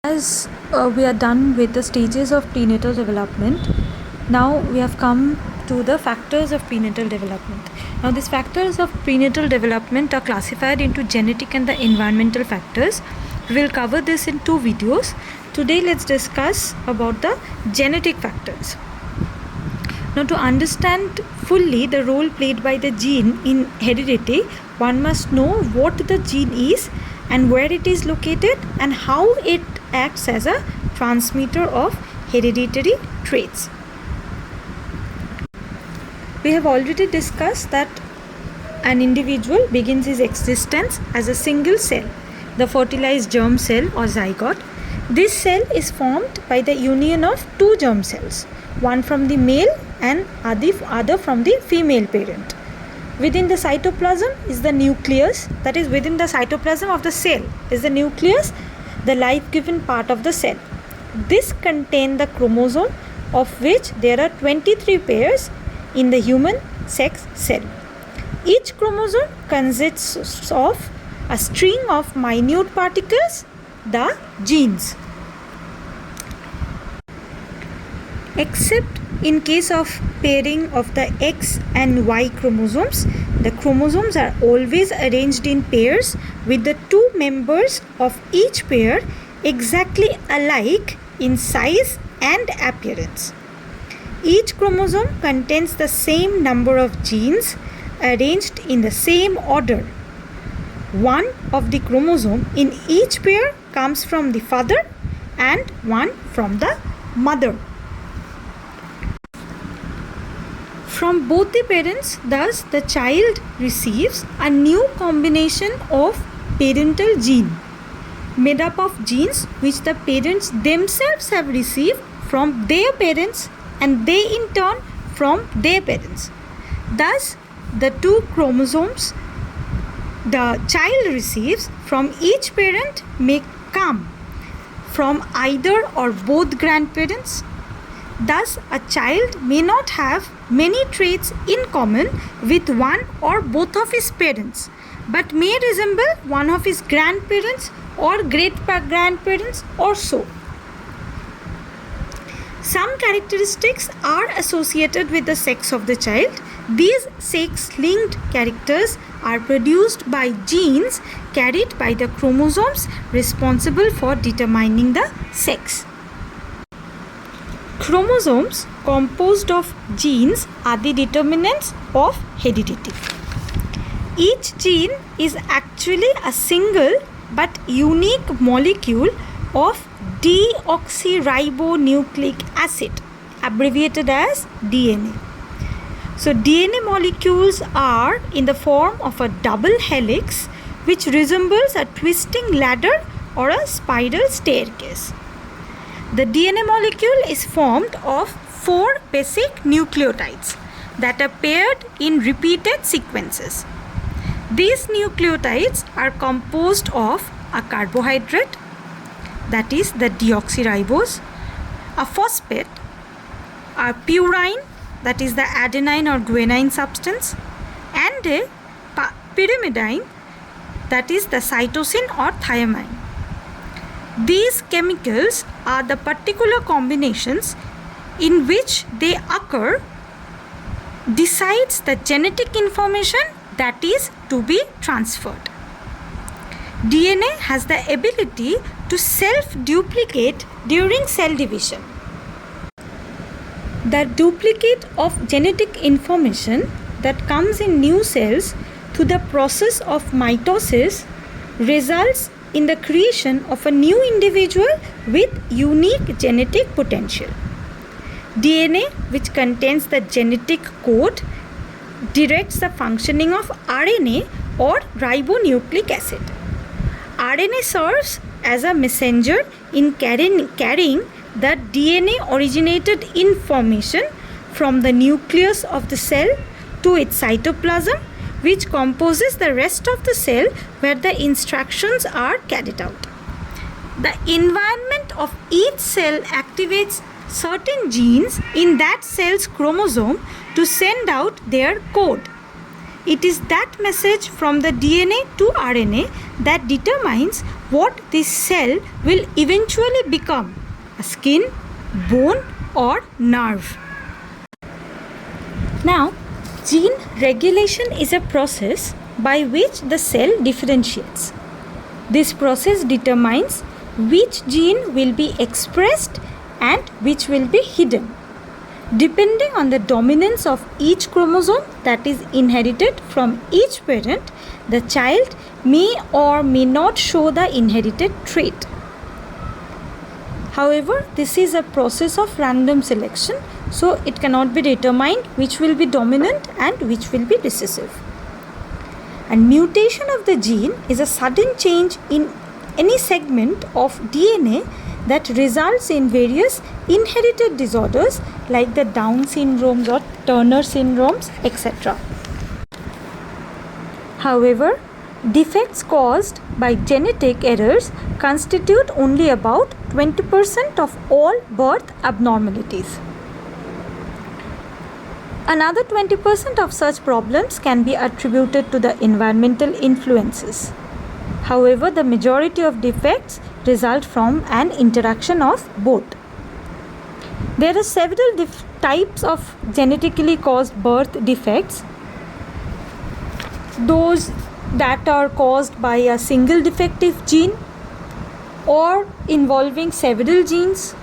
As we are done with the stages of prenatal development, now we have come to the factors of prenatal development. Now, these factors of prenatal development are classified into genetic and the environmental factors. We will cover this in two videos. Today, let's discuss about the genetic factors. Now, to understand fully the role played by the gene in heredity, one must know what the gene is and where it is located and how it acts as a transmitter of hereditary traits. We have already discussed that an individual begins his existence as a single cell, the fertilized germ cell or zygote. This cell is formed by the union of two germ cells, one from the male and other from the female parent. Within the cytoplasm is the nucleus, that is within the cytoplasm of the cell is the nucleus, the life-given part of the cell. This contains the chromosome, of which there are 23 pairs in the human sex cell. Each chromosome consists of a string of minute particles, the genes. Except in case of pairing of the X and Y chromosomes, the chromosomes are always arranged in pairs with the two members of each pair exactly alike in size and appearance. Each chromosome contains the same number of genes arranged in the same order. One of the chromosome in each pair comes from the father and one from the mother. From both the parents, thus the child receives a new combination of parental gene made up of genes which the parents themselves have received from their parents and they in turn from their parents. Thus, the two chromosomes the child receives from each parent may come from either or both grandparents. Thus, a child may not have many traits in common with one or both of his parents, but may resemble one of his grandparents or great-grandparents or so. Some characteristics are associated with the sex of the child. These sex-linked characters are produced by genes carried by the chromosomes responsible for determining the sex. Chromosomes composed of genes are the determinants of heredity. Each gene is actually a single but unique molecule of deoxyribonucleic acid, abbreviated as DNA. So DNA molecules are in the form of a double helix which resembles a twisting ladder or a spiral staircase. The DNA molecule is formed of 4 basic nucleotides that are paired in repeated sequences. These nucleotides are composed of a carbohydrate, that is the deoxyribose, a phosphate, a purine, that is the adenine or guanine substance, and a pyrimidine, that is the cytosine or thymine. These chemicals are the particular combinations in which they occur decides the genetic information that is to be transferred. DNA has the ability to self-duplicate during cell division. The duplicate of genetic information that comes in new cells through the process of mitosis results in the creation of a new individual with unique genetic potential. DNA, which contains the genetic code, directs the functioning of RNA or ribonucleic acid. RNA serves as a messenger in carrying the DNA originated information from the nucleus of the cell to its cytoplasm, which composes the rest of the cell where the instructions are carried out. The environment of each cell activates certain genes in that cell's chromosome to send out their code. It is that message from the DNA to RNA that determines what this cell will eventually become: a skin, bone, or nerve. Now, gene regulation is a process by which the cell differentiates. This process determines which gene will be expressed and which will be hidden, depending on the dominance of each chromosome that is inherited from each parent. The child may or may not show the inherited trait. However, this is a process of random selection, so it cannot be determined which will be dominant and which will be recessive. And mutation of the gene is a sudden change in any segment of DNA that results in various inherited disorders like the Down syndromes or Turner syndromes, etc. However, defects caused by genetic errors constitute only about 20% of all birth abnormalities. Another 20% of such problems can be attributed to the environmental influences. However, the majority of defects result from an interaction of both. There are several types of genetically caused birth defects. Those that are caused by a single defective gene, or involving several genes,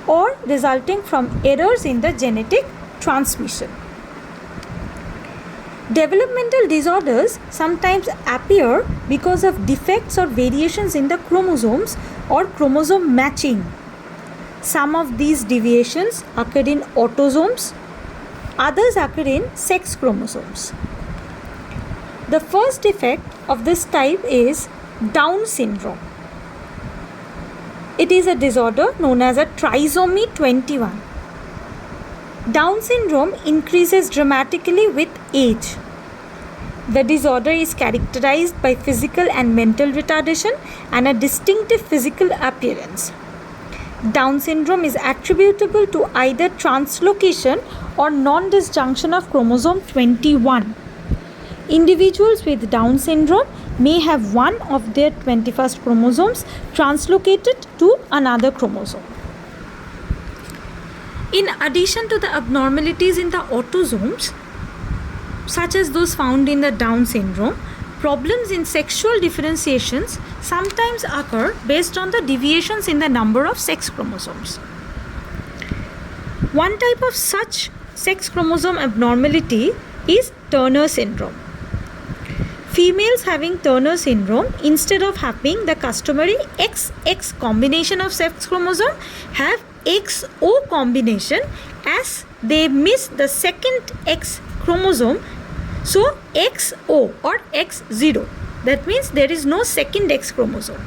or resulting from errors in the genetic transmission. Developmental disorders sometimes appear because of defects or variations in the chromosomes or chromosome matching. Some of these deviations occur in autosomes, others occur in sex chromosomes. The first defect of this type is Down syndrome. It is a disorder known as a trisomy 21. Down syndrome increases dramatically with age. The disorder is characterized by physical and mental retardation and a distinctive physical appearance. Down syndrome is attributable to either translocation or non-disjunction of chromosome 21. Individuals with Down syndrome may have one of their 21st chromosomes translocated to another chromosome. In addition to the abnormalities in the autosomes, such as those found in the Down syndrome, problems in sexual differentiations sometimes occur based on the deviations in the number of sex chromosomes. One type of such sex chromosome abnormality is Turner syndrome. Females having Turner syndrome, instead of having the customary XX combination of sex chromosome, have XO combination, as they miss the second X chromosome. So XO or X0, that means there is no second X chromosome.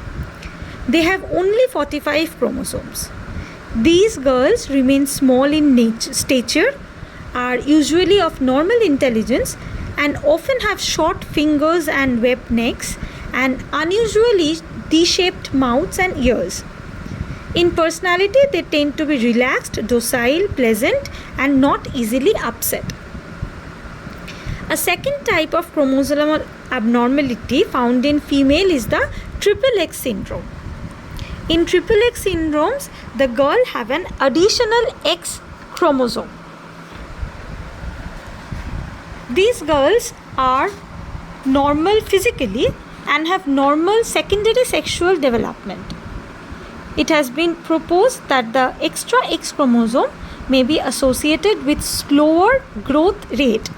They have only 45 chromosomes. These girls remain small in stature, are usually of normal intelligence, and often have short fingers and webbed necks, and unusually D-shaped mouths and ears. In personality, they tend to be relaxed, docile, pleasant, and not easily upset. A second type of chromosomal abnormality found in female is the XXX syndrome. In XXX syndromes, the girl have an additional X chromosome. These girls are normal physically and have normal secondary sexual development. It has been proposed that the extra X chromosome may be associated with slower growth rate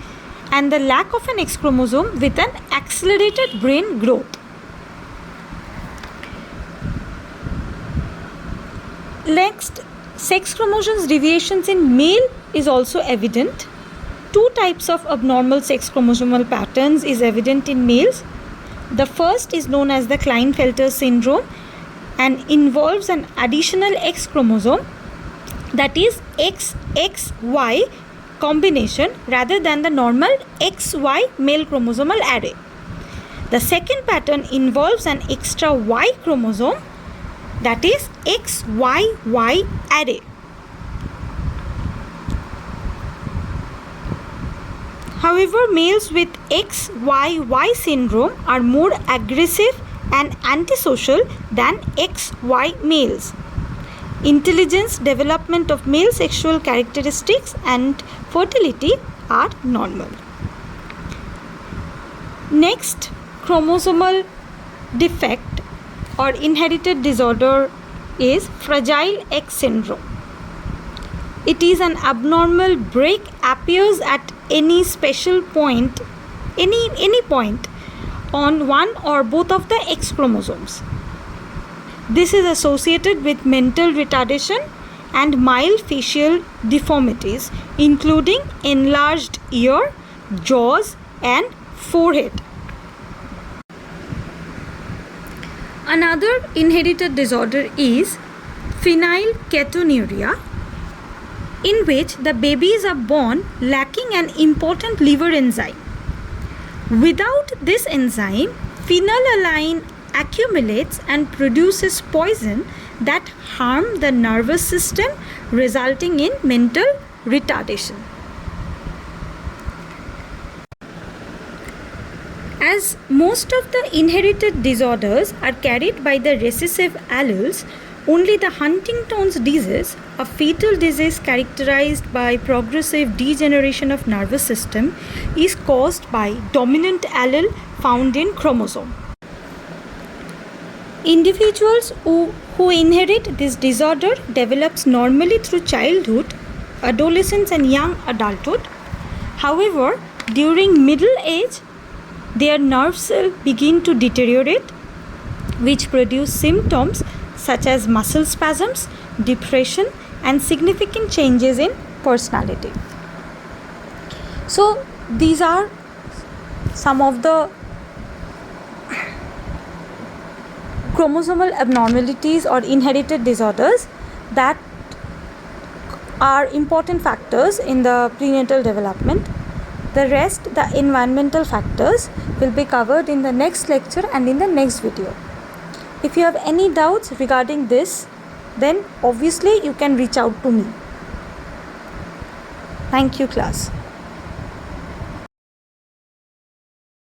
and the lack of an X chromosome with an accelerated brain growth. Next, sex chromosomes deviations in male is also evident. Two types of abnormal sex chromosomal patterns is evident in males. The first is known as the Klinefelter syndrome and involves an additional X chromosome, that is XXY combination, rather than the normal XY male chromosomal array. The second pattern involves an extra Y chromosome, that is XYY array. However, males with XYY syndrome are more aggressive and antisocial than XY males. Intelligence, development of male sexual characteristics, and fertility are normal. Next, chromosomal defect or inherited disorder is Fragile X syndrome. It is an abnormal break appears at any special point, any point on one or both of the X chromosomes. This is associated with mental retardation and mild facial deformities, including enlarged ear, jaws, and forehead. Another inherited disorder is phenylketonuria, in which the babies are born lacking an important liver enzyme. Without this enzyme, phenylalanine accumulates and produces poison that harm the nervous system, resulting in mental retardation. As most of the inherited disorders are carried by the recessive alleles, only the Huntington's disease, a fatal disease characterized by progressive degeneration of nervous system, is caused by dominant allele found in chromosome. Individuals who inherit this disorder develops normally through childhood, adolescence and young adulthood. However, during middle age, their nerve cells begin to deteriorate, which produce symptoms such as muscle spasms, depression, and significant changes in personality. So, these are some of the chromosomal abnormalities or inherited disorders that are important factors in the prenatal development. The rest, the environmental factors, will be covered in the next lecture and in the next video. If you have any doubts regarding this, then obviously you can reach out to me. Thank you, class.